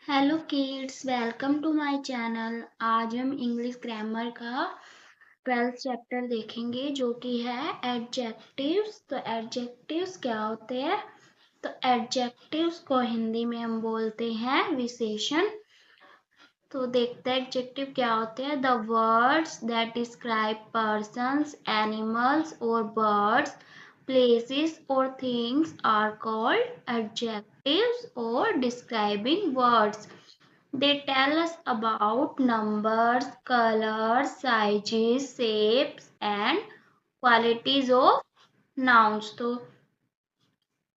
Hello kids, welcome to my channel. आज हम English grammar का 12th चैप्टर देखेंगे जो कि है एडजेक्टिव्स। तो एडजेक्टिव्स क्या होते हैं? तो एडजेक्टिव्स को हिंदी में हम बोलते हैं विशेषण। तो देखते हैं एडजेक्टिव क्या होते हैं। The words that describe persons, animals और birds, places or things are called adjectives or describing words. They tell us about numbers, colors, sizes, shapes and qualities of nouns. तो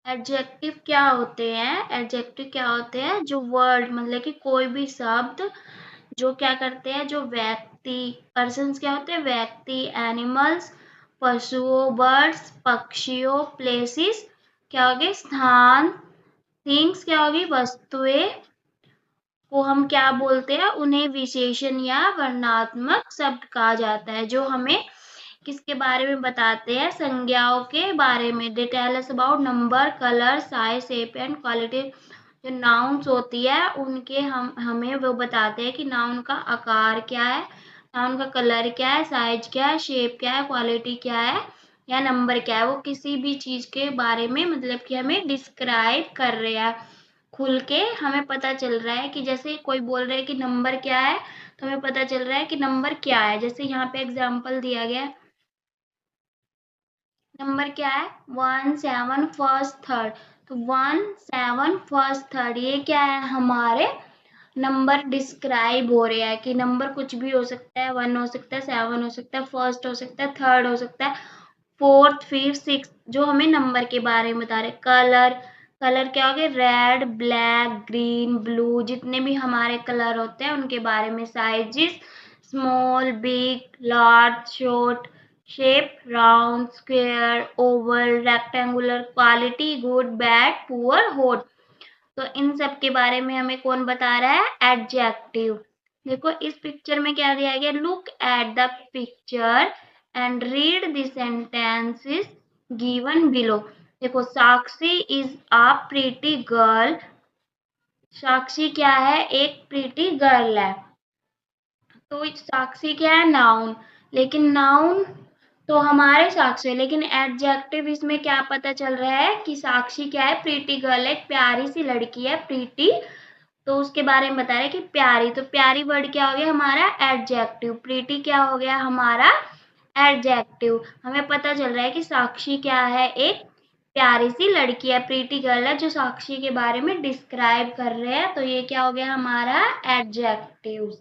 एडजेक्टिव क्या होते हैं? एडजेक्टिव क्या होते हैं? जो वर्ड मतलब कि कोई भी शब्द जो क्या करते हैं, जो व्यक्ति, पर्सन्स क्या होते हैं? व्यक्ति, एनिमल्स, पशुओं, बर्ड्स, पक्षियों, प्लेसेस क्या हो गए? स्थान, थिंग्स क्या होगी? वस्तुएं को हम क्या बोलते हैं? उन्हें विशेषण या वर्णनात्मक शब्द कहा जाता है, जो हमें किसके बारे में बताते हैं? संज्ञाओं के बारे में। They tell us about number, colour, size, shape and quality. जो नाउन्स होती है उनके हमें वो बताते हैं कि नाउन का आकार क्या है, नाउन का कलर क्या है, साइज क्या है, शेप क्या है, क्वालिटी क्या है या नंबर क्या है। वो किसी भी चीज के बारे में मतलब कि हमें डिस्क्राइब कर रहे हैं। खुल के हमें पता चल रहा है कि जैसे कोई बोल रहा है कि नंबर क्या है, तो हमें पता चल रहा है कि नंबर क्या है। जैसे यहाँ पे एग्जाम्पल दिया गया है, नंबर क्या है? 1 7 फर्स्ट थर्ड। तो 1 7 फर्स्ट थर्ड ये क्या है? हमारे नंबर डिस्क्राइब हो रहे हैं कि नंबर कुछ भी हो सकता है। 1 हो सकता है, 7 हो सकता है, फर्स्ट हो सकता है, थर्ड हो सकता है, फोर्थ, फिफ्थ, सिक्स, जो हमें नंबर के बारे में बता रहे। कलर, कलर क्या हो गया? रेड, ब्लैक, ग्रीन, ब्लू, जितने भी हमारे कलर होते हैं उनके बारे में। Sizes, small, big, large, short, shape, round, square, Oval, rectangular, quality, good, bad, poor, hot. तो इन सब के बारे में हमें कौन बता रहा है? एडजेक्टिव। देखो इस पिक्चर में क्या दिया गया? Look at the picture and read the sentences given below. देखो साक्षी इज अ प्रीटी गर्ल। साक्षी क्या है? एक प्रीटी गर्ल है। तो साक्षी क्या है? नाउन। लेकिन नाउन तो हमारे साक्षी है, लेकिन एडजेक्टिव इसमें क्या पता चल रहा है कि साक्षी क्या है? प्रीटी गर्ल है, एक प्यारी सी लड़की है, प्रीटी। तो उसके बारे में बता रहे हैं कि प्यारी। तो प्यारी वर्ड क्या हो गया हमारा? एडजेक्टिव। प्रीटी क्या हो गया हमारा? एडजेक्टिव। हमें पता चल रहा है कि साक्षी क्या है? एक प्यारी सी लड़की है, प्रीटी गर्ल है, जो साक्षी के बारे में डिस्क्राइब कर रहे हैं। तो ये क्या हो गया हमारा? एडजेक्टिव।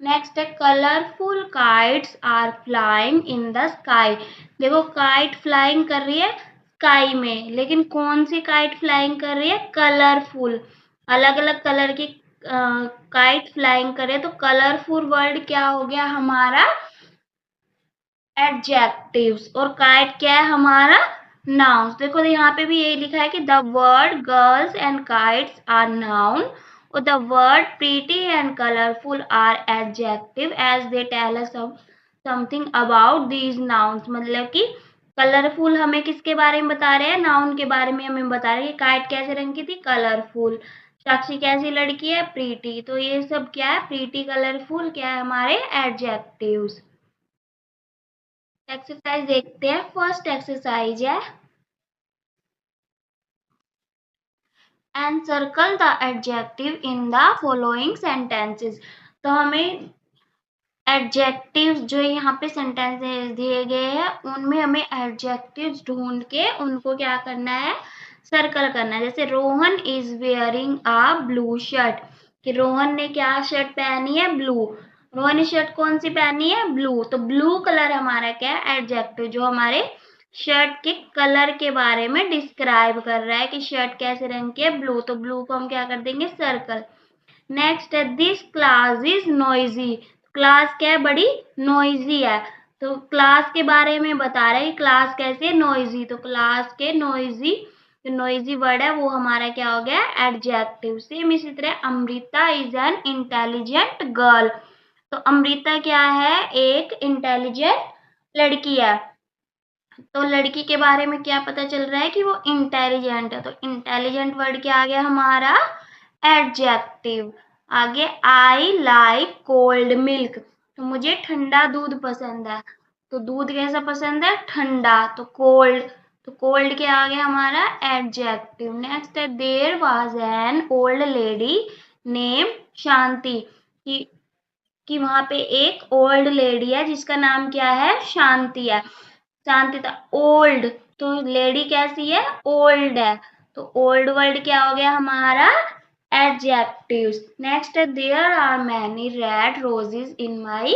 नेक्स्ट है colourful kites are flying in the sky. देखो काइट फ्लाइंग कर रही है स्काई में, लेकिन कौन सी काइट फ्लाइंग कर रही है? कलरफुल, अलग अलग कलर की काइट फ्लाइंग करे। तो कलरफुल वर्ड क्या हो गया हमारा? एडजेक्टिव्स। और काइट क्या है हमारा? नाउन्स। देखो यहाँ पे भी यही लिखा है कि the word girls and kites are noun और the word pretty and colourful are adjective as they tell us something about these nouns. मतलब कि कलरफुल हमें किसके बारे में बता रहे हैं? नाउन के बारे में हमें बता रहे हैं कि काइट कैसे रंग की थी? कलरफुल। साक्षी कैसी लड़की है? प्रीटी। तो ये सब क्या है? प्रीटी, कलरफुल क्या है? हमारे एडजेक्टिव्स। एक्सरसाइज देखते हैं। फर्स्ट एक्सरसाइज है and circle the adjective in the following sentences. तो हमें एडजेक्टिव्स जो यहाँ पे सेंटेंसेस दिए गए हैं उनमें हमें एडजेक्टिव्स ढूंढ के उनको क्या करना है? सर्कल करना है। जैसे Rohan is wearing a blue shirt, कि रोहन ने क्या शर्ट पहनी है? ब्लू। रोहन ने शर्ट कौन सी पहनी है? ब्लू। तो ब्लू कलर हमारा क्या है? एडजेक्टिव, जो हमारे शर्ट के कलर के बारे में डिस्क्राइब कर रहा है कि शर्ट कैसे रंग की है? ब्लू। तो ब्लू को हम क्या कर देंगे? सर्कल। नेक्स्ट है this class is noisy. Class क्या है? बड़ी नॉइजी है। तो क्लास के बारे में बता रहे हैं क्लास कैसे? नॉइजी। तो क्लास के नॉइजी, जो नॉइजी वर्ड है वो हमारा क्या हो गया? एडजेक्टिव। सेम इसी तरह Amrita is an intelligent girl. तो अमृता क्या है? एक इंटेलिजेंट लड़की है। तो लड़की के बारे में क्या पता चल रहा है? कि वो इंटेलिजेंट है। तो इंटेलिजेंट वर्ड क्या आ गया हमारा? एडजेक्टिव। आगे आई लाइक कोल्ड मिल्क, तो मुझे ठंडा दूध पसंद है। तो दूध कैसा पसंद है? ठंडा। तो कोल्ड, तो कोल्ड क्या आ गया हमारा? एडजेक्टिव। नेक्स्ट है there was an old lady name Shanti, कि वहां पे एक ओल्ड लेडी है जिसका नाम क्या है? शांति है। शांति था ओल्ड, तो लेडी कैसी है? ओल्ड है। तो ओल्ड वर्ड क्या हो गया हमारा? एडजेक्टिव्स। नेक्स्ट है there are many red roses in my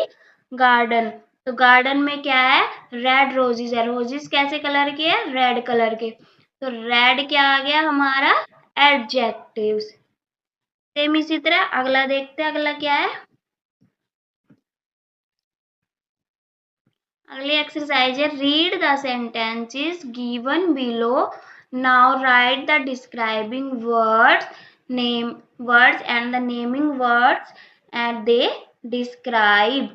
garden, तो गार्डन में क्या है? रेड रोजेस है। रोजेस कैसे कलर के है? रेड कलर के। तो रेड क्या आ गया हमारा? एडजेक्टिव्स। सेम इसी तरह अगला देखते हैं, अगला क्या है? अगली एक्सरसाइज है read the sentences given below, now right the describing words, name words and the naming words and they describe.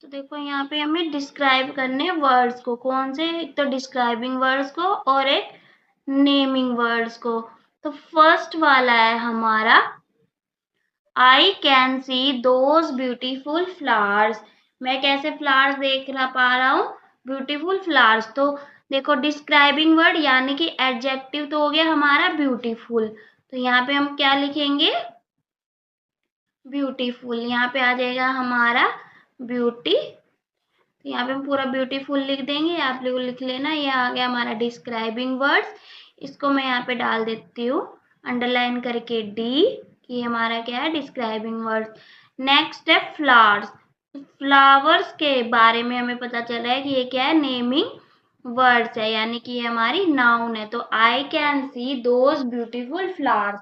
तो देखो यहाँ पे हमें डिस्क्राइब करने वर्ड्स को, कौन से? एक तो डिस्क्राइबिंग वर्ड्स को और एक नेमिंग वर्ड्स को। तो फर्स्ट वाला है हमारा I can see those beautiful flowers, मैं कैसे फ्लावर्स देख रहा पा रहा हूँ? Beautiful flowers. तो देखो डिस्क्राइबिंग वर्ड यानी कि एडजेक्टिव तो हो गया हमारा ब्यूटीफुल, तो यहाँ पे हम क्या लिखेंगे? ब्यूटीफुल। यहाँ पे आ जाएगा हमारा ब्यूटी, तो यहाँ पे हम पूरा ब्यूटीफुल लिख देंगे, आप लोग लिख लेना। ये आ गया हमारा डिस्क्राइबिंग वर्ड्स, इसको मैं यहाँ पे डाल देती हूँ अंडरलाइन करके डी, कि हमारा क्या है? Describing words. नेक्स्ट है फ्लावर्स, फ्लावर्स के बारे में हमें पता चल रहा है कि ये क्या है? नेमिंग वर्ड्स है, यानी कि ये हमारी नाउन है। तो I can see those beautiful flowers,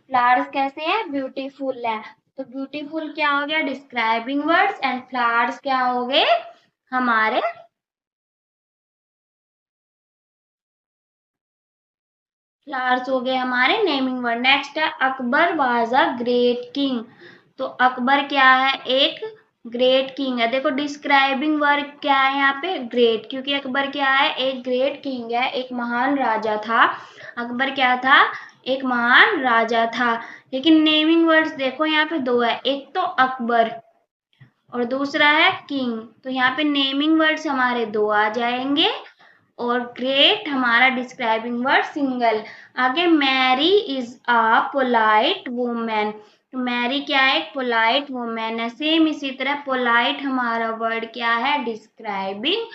flowers कैसे है? ब्यूटीफुल है। तो ब्यूटीफुल क्या हो गया? डिस्क्राइबिंग वर्ड्स, एंड फ्लावर्स क्या हो गए हमारे? फ्लावर्स हो गए हमारे नेमिंग वर्ड। नेक्स्ट है Akbar was a great king, तो अकबर क्या है? एक ग्रेट किंग है। देखो डिस्क्राइबिंग वर्ड क्या है यहाँ पे? ग्रेट, क्योंकि अकबर क्या है? एक ग्रेट किंग है, एक महान राजा था। अकबर क्या था? एक महान राजा था। लेकिन नेमिंग वर्ड्स देखो यहाँ पे दो है, एक तो अकबर और दूसरा है किंग, तो यहाँ पे नेमिंग वर्ड्स हमारे दो आ जाएंगे और ग्रेट हमारा डिस्क्राइबिंग वर्ड सिंगल। आगे Mary is a polite women, तो मैरी क्या है? एक पोलाइट वुमेन है। सेम इसी तरह पोलाइट हमारा वर्ड क्या है? डिस्क्राइबिंग,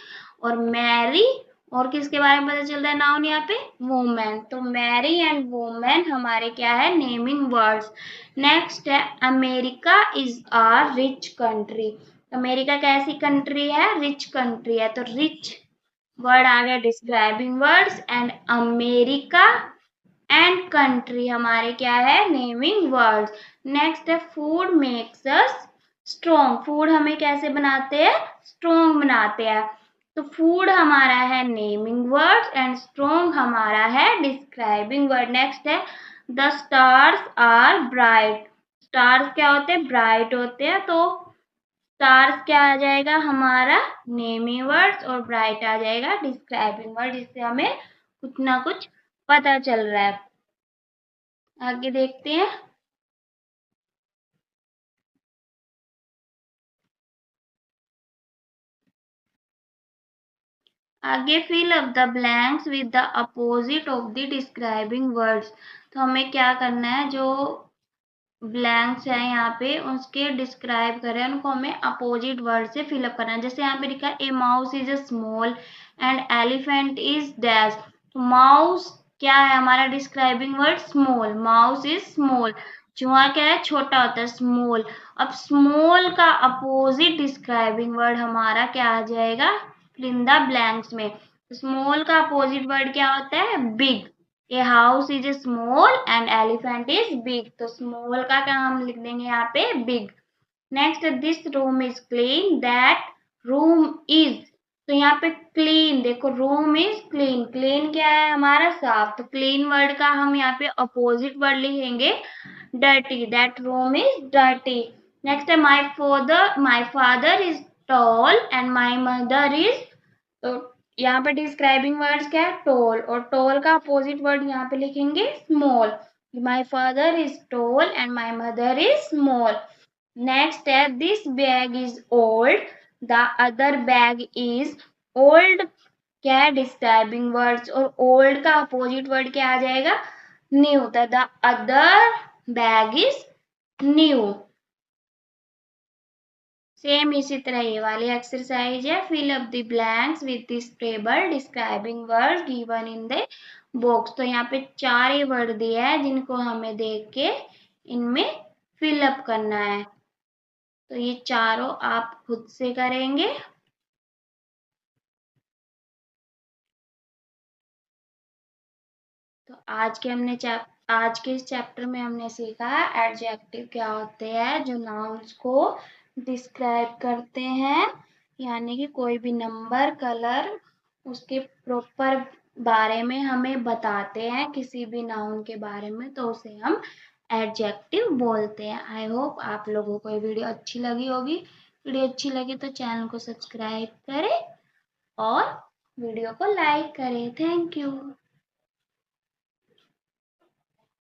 और मैरी और किसके बारे में पता चल रहा है नाउन यहाँ पे? वुमेन। तो मैरी एंड वुमेन हमारे क्या है? Naming words. नेक्स्ट है America is a rich country, America कैसी कंट्री है? रिच कंट्री है। तो रिच वर्ड आ गया describing words, and America and country हमारे क्या है? Naming words. नेक्स्ट है food makes us strong, food हमें कैसे बनाते हैं? स्ट्रोंग बनाते हैं। तो फूड हमारा है नेमिंग वर्ड एंड स्ट्रोंग हमारा है डिस्क्राइबिंग वर्ड। नेक्स्ट है the stars are bright, stars क्या होते हैं? ब्राइट होते हैं। तो स्टार्स क्या आ जाएगा हमारा? नेमिंग वर्ड्स, और ब्राइट आ जाएगा डिस्क्राइबिंग वर्ड, जिससे हमें कुछ ना कुछ पता चल रहा है। आगे देखते हैं। आगे fill up the blanks with the opposite of the describing words, तो हमें क्या करना है? जो ब्लैंक्स है यहाँ पे उसके डिस्क्राइब करें, उनको हमें अपोजिट वर्ड से फिलअप करना है। जैसे यहाँ पे लिखा है ए mouse is a small and elephant is dash, तो माउस क्या है हमारा? Describing word small, mouse is small. चूहा क्या है? छोटा होता है, स्मॉल। अब स्मॉल का अपोजिट डिस्क्राइबिंग वर्ड हमारा क्या आ जाएगा? फिल इन द ब्लैंक्स में। स्मॉल का अपोजिट वर्ड क्या होता है? Big, a house is small and elephant is big, तो स्मॉल का क्या हम लिख देंगे यहाँ पे? Big. Next this room is clean, that room is, तो यहाँ पे क्लीन, देखो रूम इज क्लीन, क्लीन क्या है हमारा? साफ। तो क्लीन वर्ड का हम यहाँ पे अपोजिट वर्ड लिखेंगे dirty, that room is dirty. Next है my father is tall and my mother is यहाँ पे डिस्क्राइबिंग वर्ड्स क्या है, टॉल, और टॉल का अपोजिट वर्ड यहाँ पे लिखेंगे small. My father is tall and my mother is small. Next है this bag is old, the other bag is old. क्या है, डिस्क्राइबिंग वर्ड्स, और ओल्ड का अपोजिट वर्ड क्या आ जाएगा, new. The other bag is new. Same इसी तरह ये वाली एक्सरसाइज है, fill up the blanks with this table describing word given in the box. तो यहाँ पे 4 ही वर्ड दिए हैं जिनको हमें देख के इनमें फिल अप करना है। तो ये चारों आप खुद से करेंगे। तो आज के इस चैप्टर में हमने सीखा है एडजेक्टिव क्या होते हैं, जो नाउन्स को डिस्क्राइब करते हैं, यानी कि कोई भी नंबर, कलर, उसके प्रॉपर बारे में हमें बताते हैं, किसी भी नाउन के बारे में, तो उसे हम एडजेक्टिव बोलते हैं। आई होप आप लोगों को ये वीडियो अच्छी लगी होगी। वीडियो अच्छी लगी तो चैनल को सब्सक्राइब करें और वीडियो को लाइक करें। Thank you.